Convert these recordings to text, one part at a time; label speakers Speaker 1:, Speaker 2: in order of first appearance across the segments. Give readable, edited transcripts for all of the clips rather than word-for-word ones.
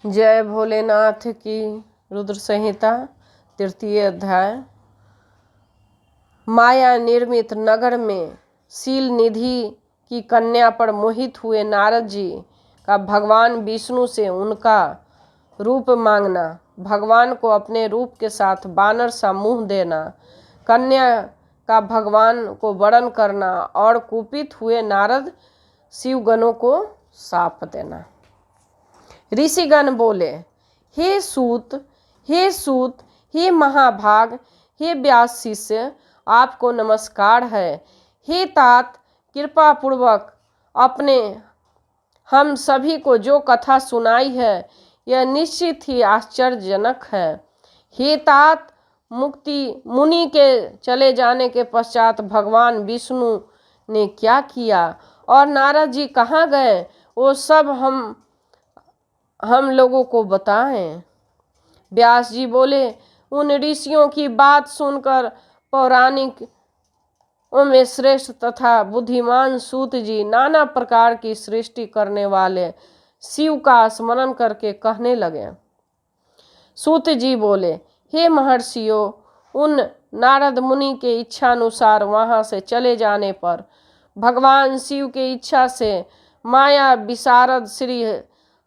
Speaker 1: जय भोलेनाथ की। रुद्र संहिता तृतीय अध्याय। माया निर्मित नगर में शील निधि की कन्या पर मोहित हुए नारद जी का भगवान विष्णु से उनका रूप मांगना, भगवान को अपने रूप के साथ बानर सा मुंह देना, कन्या का भगवान को वरण करना और कुपित हुए नारद शिवगणों को शाप देना। ऋषिगण बोले, हे सूत, हे सूत, हे महाभाग, हे व्यास शिष्य, आपको नमस्कार है। हे तात, कृपा पूर्वक अपने हम सभी को जो कथा सुनाई है यह निश्चित ही आश्चर्यजनक है। हे तात, मुनि के चले जाने के पश्चात भगवान विष्णु ने क्या किया और नारद जी कहाँ गए, वो सब हम लोगों को बताएं। व्यास जी बोले, उन ऋषियों की बात सुनकर पौराणिक में श्रेष्ठ तथा बुद्धिमान सूत जी नाना प्रकार की सृष्टि करने वाले शिव का स्मरण करके कहने लगे। सूत जी बोले, हे महर्षियों, उन नारद मुनि के इच्छा अनुसार वहां से चले जाने पर भगवान शिव के इच्छा से माया विशारद श्री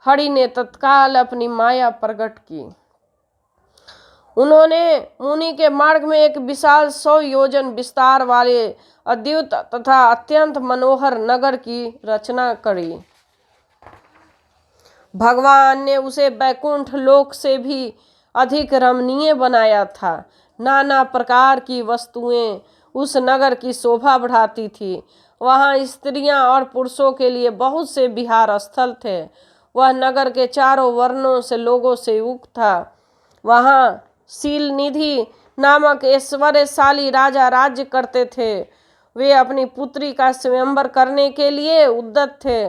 Speaker 1: हरि ने तत्काल अपनी माया प्रकट की। उन्होंने मुनि के मार्ग में एक विशाल 100 योजन विस्तार वाले अद्भुत तथा अत्यंत मनोहर नगर की रचना करी। भगवान ने उसे वैकुंठ लोक से भी अधिक रमणीय बनाया था। नाना प्रकार की वस्तुएं उस नगर की शोभा बढ़ाती थी। वहां स्त्रियां और पुरुषों के लिए बहुत से विहार स्थल थे। वह नगर के चारों वर्णों से लोगों से युक्त था। वहां शील निधि नामक ऐश्वर्यशाली राजा राज्य करते थे। वे अपनी पुत्री का स्वयंवर करने के लिए उद्यत थे,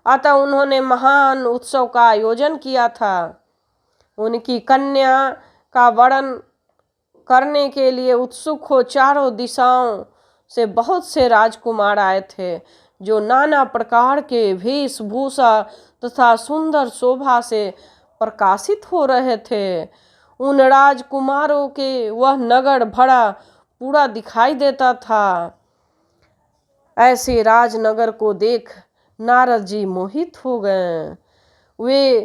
Speaker 1: अतः उन्होंने महान उत्सव का आयोजन किया था। उनकी कन्या का वरण करने के लिए उत्सुक हो चारों दिशाओं से बहुत से राजकुमार आए थे, जो नाना प्रकार के वेशभूषा तथा सुंदर शोभा से प्रकाशित हो रहे थे। उन राजकुमारों के वह नगर भरा पूरा दिखाई देता था। ऐसे राजनगर को देख नारद जी मोहित हो गए। वे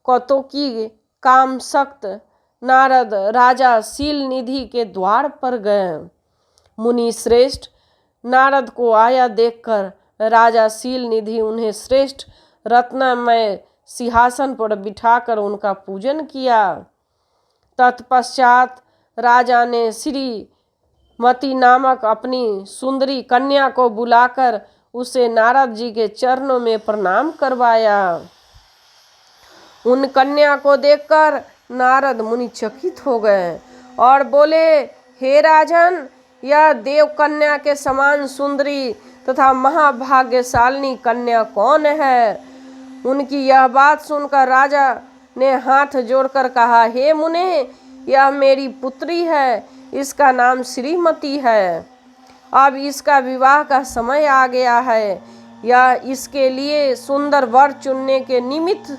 Speaker 1: कौतुकी कामशक्त नारद राजा शील निधि के द्वार पर गए। मुनि श्रेष्ठ नारद को आया देखकर राजा शील निधि उन्हें श्रेष्ठ रत्नमय सिंहासन पर बिठाकर उनका पूजन किया। तत्पश्चात राजा ने श्रीमती नामक अपनी सुंदरी कन्या को बुलाकर उसे नारद जी के चरणों में प्रणाम करवाया। उन कन्या को देखकर नारद मुनि चकित हो गए और बोले, हे राजन, यह देव कन्या के समान सुंदरी तथा महाभाग्यशालिनी कन्या कौन है? उनकी यह बात सुनकर राजा ने हाथ जोड़कर कहा, हे मुने, यह मेरी पुत्री है, इसका नाम श्रीमती है। अब इसका विवाह का समय आ गया है। यह इसके लिए सुंदर वर चुनने के निमित्त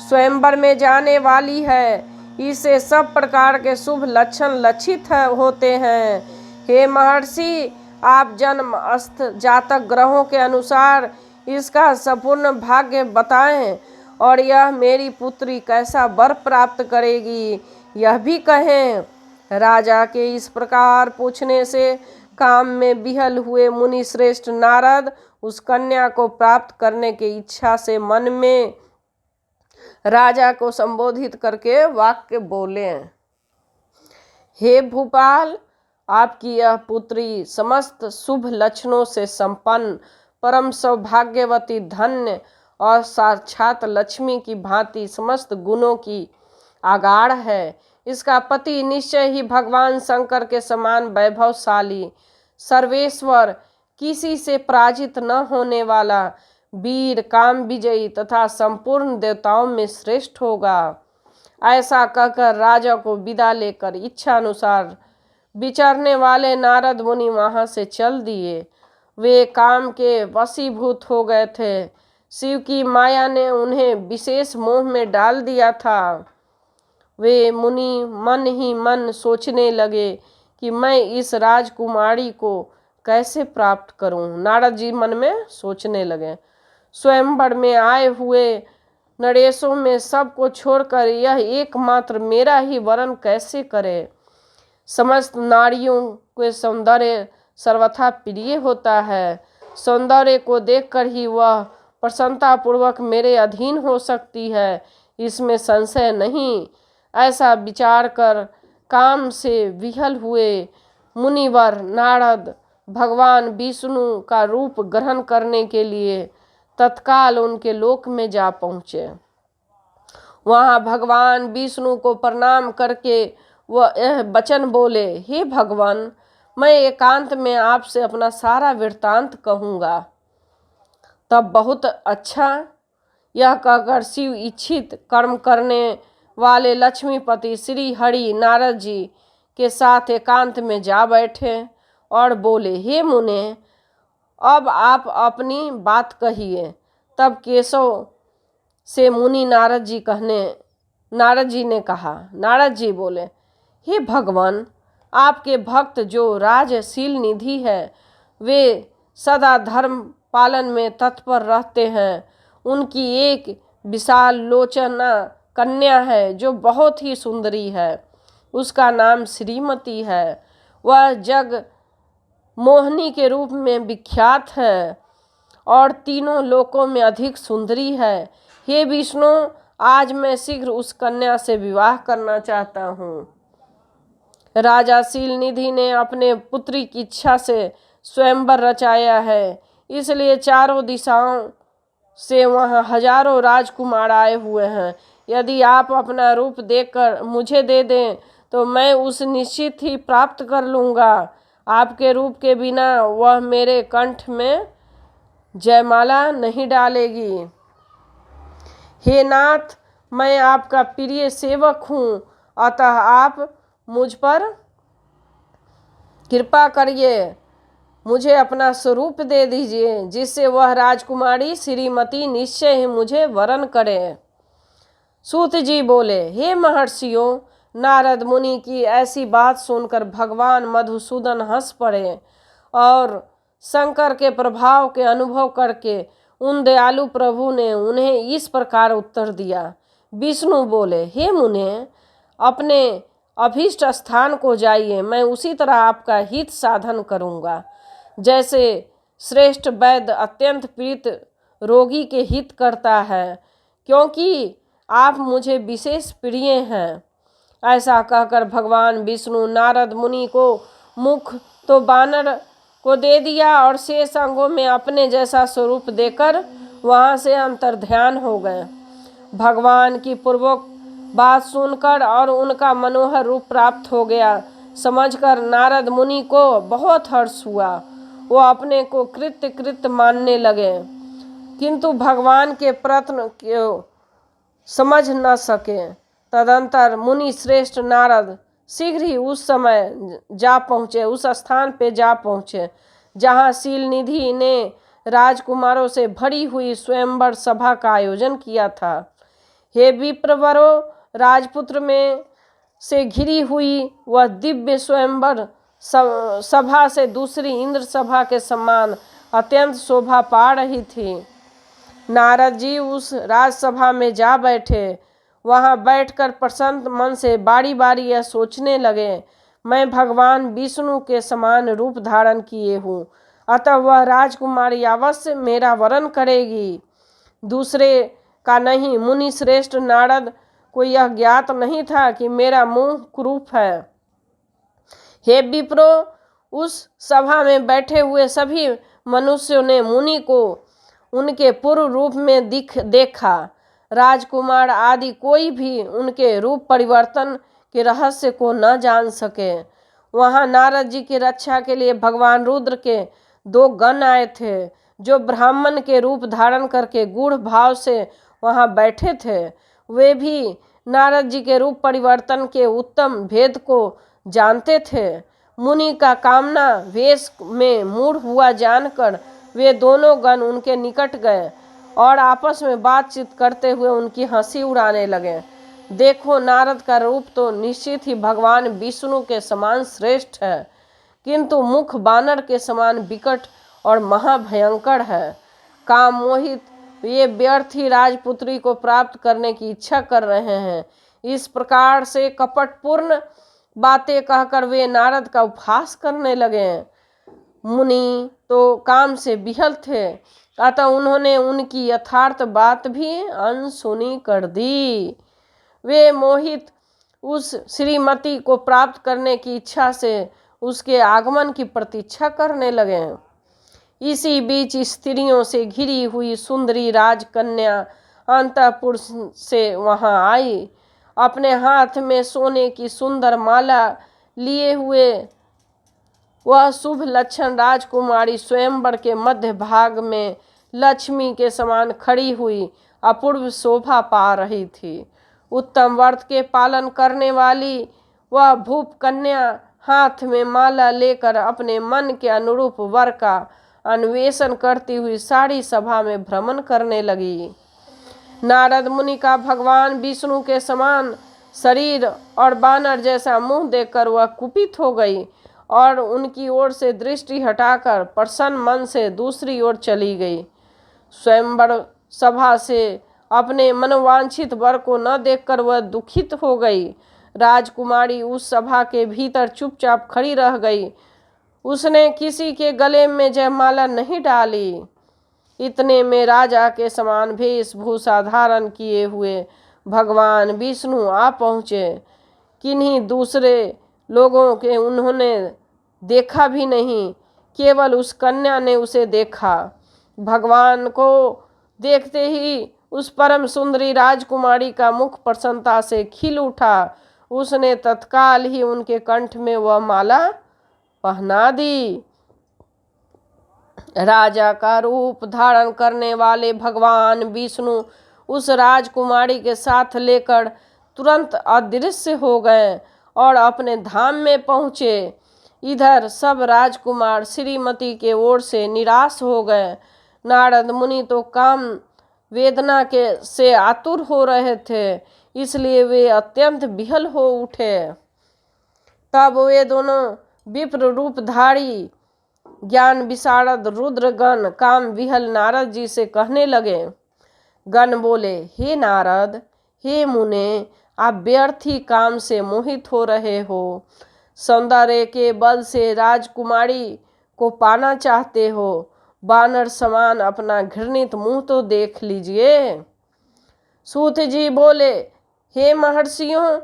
Speaker 1: स्वयंवर में जाने वाली है। इसे सब प्रकार के शुभ लक्षण लक्षित होते हैं। हे महर्षि, आप जन्मस्थ जातक ग्रहों के अनुसार इसका संपूर्ण भाग्य बताएं और यह मेरी पुत्री कैसा वर प्राप्त करेगी यह भी कहें। राजा के इस प्रकार पूछने से काम में विहल हुए मुनि श्रेष्ठ नारद उस कन्या को प्राप्त करने की इच्छा से मन में राजा को संबोधित करके वाक्य बोले, हे भूपाल, आपकी यह पुत्री समस्त शुभ लक्षणों से संपन्न, परम सौभाग्यवती, धन्य और साक्षात लक्ष्मी की भांति समस्त गुणों की आगाढ़ है। इसका पति निश्चय ही भगवान शंकर के समान वैभवशाली, सर्वेश्वर, किसी से पराजित न होने वाला, वीर, काम विजयी तथा संपूर्ण देवताओं में श्रेष्ठ होगा। ऐसा कहकर राजा को विदा लेकर इच्छा अनुसार विचरने वाले नारद मुनि वहां से चल दिए। वे काम के वशीभूत हो गए थे। शिव की माया ने उन्हें विशेष मोह में डाल दिया था। वे मुनि मन ही मन सोचने लगे कि मैं इस राजकुमारी को कैसे प्राप्त करूं। नारद जी मन में सोचने लगे, स्वयंवर में आए हुए नरेशों में सबको छोड़कर यह एकमात्र मेरा ही वरण कैसे करे। समस्त नारियों के सौंदर्य सर्वथा प्रिय होता है। सौंदर्य को देखकर ही वह प्रसन्नता पूर्वक मेरे अधीन हो सकती है, इसमें संशय नहीं। ऐसा विचार कर काम से विहल हुए मुनिवर नारद भगवान विष्णु का रूप ग्रहण करने के लिए तत्काल उनके लोक में जा पहुँचे। वहाँ भगवान विष्णु को प्रणाम करके वह यह वचन बोले, हे भगवान, मैं एकांत में आपसे अपना सारा वृत्तांत कहूँगा। तब बहुत अच्छा, यह कहकर शिव इच्छित कर्म करने वाले लक्ष्मीपति श्री हरि नारद जी के साथ एकांत में जा बैठे और बोले, हे मुने, अब आप अपनी बात कहिए। तब केशव से मुनि नारद जी ने कहा। नारद जी बोले, हे भगवान, आपके भक्त जो राजशील निधि है, वे सदा धर्म पालन में तत्पर रहते हैं। उनकी एक विशाल लोचना कन्या है जो बहुत ही सुंदरी है। उसका नाम श्रीमती है। वह जग मोहिनी के रूप में विख्यात है और तीनों लोकों में अधिक सुंदरी है। हे विष्णु, आज मैं शीघ्र उस कन्या से विवाह करना चाहता हूँ। राजा शीलनिधि ने अपने पुत्री की इच्छा से स्वयंवर रचाया है, इसलिए चारों दिशाओं से वहाँ हजारों राजकुमार आए हुए हैं। यदि आप अपना रूप देकर मुझे दे दें तो मैं उस निश्चित ही प्राप्त कर लूँगा। आपके रूप के बिना वह मेरे कंठ में जयमाला नहीं डालेगी। हे नाथ, मैं आपका प्रिय सेवक हूँ, अतः आप मुझ पर कृपा करिए, मुझे अपना स्वरूप दे दीजिए, जिससे वह राजकुमारी श्रीमती निश्चय ही मुझे वरण करे। सूत जी बोले, हे महर्षियों, नारद मुनि की ऐसी बात सुनकर भगवान मधुसूदन हंस पड़े और शंकर के प्रभाव के अनुभव करके उन दयालु प्रभु ने उन्हें इस प्रकार उत्तर दिया। विष्णु बोले, हे मुने, अपने अभीष्ट स्थान को जाइए, मैं उसी तरह आपका हित साधन करूँगा। जैसे श्रेष्ठ वैद्य अत्यंत पीड़ित रोगी के हित करता है, क्योंकि आप मुझे विशेष प्रिय हैं। ऐसा कहकर भगवान विष्णु नारद मुनि को मुख तो बानर को दे दिया और शेष अंगों में अपने जैसा स्वरूप देकर वहाँ से अंतर्ध्यान हो गए। भगवान की पूर्वक बात सुनकर और उनका मनोहर रूप प्राप्त हो गया समझकर नारद मुनि को बहुत हर्ष हुआ। वो अपने को कृत्य मानने लगे, किंतु भगवान के प्रयत्न को समझ न सके। तदंतर मुनि श्रेष्ठ नारद शीघ्र ही उस स्थान पे जा पहुँचे जहाँ शीलनिधि ने राजकुमारों से भरी हुई स्वयंवर सभा का आयोजन किया था। हे विप्रवरो, राजपुत्र में से घिरी हुई वह दिव्य स्वयंवर सभा से दूसरी इंद्र सभा के समान अत्यंत शोभा पा रही थी। नारद जी उस राजसभा में जा बैठे। वहां बैठकर प्रसन्न मन से बारी बारी यह सोचने लगे, मैं भगवान विष्णु के समान रूप धारण किए हूँ, अतः वह राजकुमारी अवश्य मेरा वरण करेगी, दूसरे का नहीं। मुनि श्रेष्ठ नारद को यह ज्ञात नहीं था कि मेरा मुंह कुरूप है। हे विप्रो, उस सभा में बैठे हुए सभी मनुष्यों ने मुनि को उनके पूर्व रूप में देखा। राजकुमार आदि कोई भी उनके रूप परिवर्तन के रहस्य को न जान सके। वहाँ नारद जी की रक्षा के लिए भगवान रुद्र के 2 गण आए थे, जो ब्राह्मण के रूप धारण करके गूढ़ भाव से वहाँ बैठे थे। वे भी नारद जी के रूप परिवर्तन के उत्तम भेद को जानते थे। मुनि का कामना वेश में मूढ़ हुआ जानकर वे दोनों गण उनके निकट गए और आपस में बातचीत करते हुए उनकी हंसी उड़ाने लगे। देखो, नारद का रूप तो निश्चित ही भगवान विष्णु के समान श्रेष्ठ है, किंतु मुख बानर के समान विकट और महाभयंकर है। काम मोहित ये व्यर्थ ही राजपुत्री को प्राप्त करने की इच्छा कर रहे हैं। इस प्रकार से कपटपूर्ण बातें कहकर वे नारद का उपहास करने लगे। मुनि तो काम से विहल थे, अतः उन्होंने उनकी यथार्थ बात भी अनसुनी कर दी। वे मोहित उस श्रीमती को प्राप्त करने की इच्छा से उसके आगमन की प्रतीक्षा करने लगे। इसी बीच स्त्रियों से घिरी हुई सुंदरी राजकन्या अंतःपुर से वहां आई। अपने हाथ में सोने की सुंदर माला लिए हुए वह शुभ लक्षण राजकुमारी स्वयंवर के मध्य भाग में लक्ष्मी के समान खड़ी हुई अपूर्व शोभा पा रही थी। उत्तम व्रत के पालन करने वाली वह भूप कन्या हाथ में माला लेकर अपने मन के अनुरूप वर का अन्वेषण करती हुई सारी सभा में भ्रमण करने लगी। नारद मुनि का भगवान विष्णु के समान शरीर और बानर जैसा मुंह देखकर वह कुपित हो गई और उनकी ओर से दृष्टि हटाकर प्रसन्न मन से दूसरी ओर चली गई। स्वयंवर सभा से अपने मनोवांछित वर को न देखकर वह दुखित हो गई। राजकुमारी उस सभा के भीतर चुपचाप खड़ी रह गई। उसने किसी के गले में जयमाला नहीं डाली। इतने में राजा के समान वेशभूषा धारण किए हुए भगवान विष्णु आ पहुँचे। किन्हीं दूसरे लोगों के उन्होंने देखा भी नहीं, केवल उस कन्या ने उसे देखा। भगवान को देखते ही उस परम सुंदरी राजकुमारी का मुख प्रसन्नता से खिल उठा। उसने तत्काल ही उनके कंठ में वह माला पहना दी। राजा का रूप धारण करने वाले भगवान विष्णु उस राजकुमारी के साथ लेकर तुरंत अदृश्य हो गए और अपने धाम में पहुँचे। इधर सब राजकुमार श्रीमती के ओर से निराश हो गए। नारद मुनि तो काम वेदना के से आतुर हो रहे थे, इसलिए वे अत्यंत विहल हो उठे। तब वे दोनों विप्र रूपधारी ज्ञान विशारद रुद्रगण काम विहल नारद जी से कहने लगे। गण बोले, हे नारद, हे मुने, आप व्यर्थ ही काम से मोहित हो रहे हो। सौंदर्य के बल से राजकुमारी को पाना चाहते हो। बानर समान अपना घृणित मुंह तो देख लीजिए। सूत जी बोले, हे महर्षियों,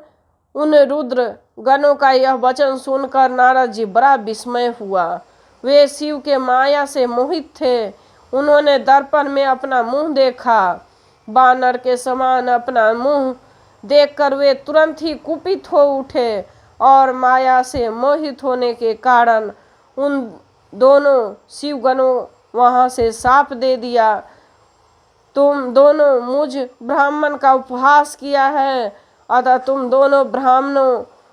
Speaker 1: उन रुद्र गणों का यह वचन सुनकर नारद जी बड़ा विस्मय हुआ। वे शिव के माया से मोहित थे। उन्होंने दर्पण में अपना मुंह देखा। बानर के समान अपना मुंह देखकर वे तुरंत ही कुपित हो उठे और माया से मोहित होने के कारण उन दोनों शिवगणों वहां से साप दे दिया। तुम दोनों मुझ ब्राह्मण का उपहास किया है, अतः तुम दोनों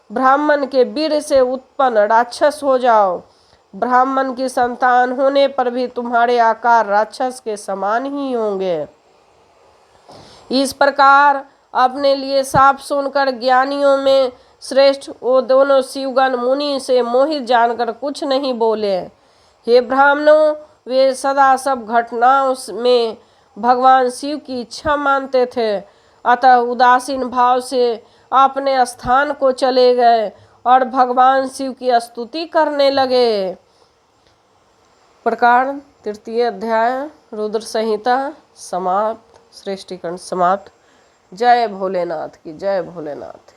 Speaker 1: ब्राह्मण के वीर से उत्पन्न राक्षस हो जाओ। ब्राह्मण की संतान होने पर भी तुम्हारे आकार राक्षस के समान ही होंगे। इस प्रकार अपने लिए साफ सुनकर ज्ञानियों में श्रेष्ठ वो दोनों शिवगण मुनि से मोहित जानकर कुछ नहीं बोले। हे ब्राह्मणों, वे सदा सब घटनाओं में भगवान शिव की इच्छा मानते थे, अतः उदासीन भाव से अपने स्थान को चले गए और भगवान शिव की स्तुति करने लगे। प्रकार तृतीय अध्याय रुद्र संहिता समाप्त। सृष्टिकरण समाप्त। जय भोलेनाथ की जय भोलेनाथ।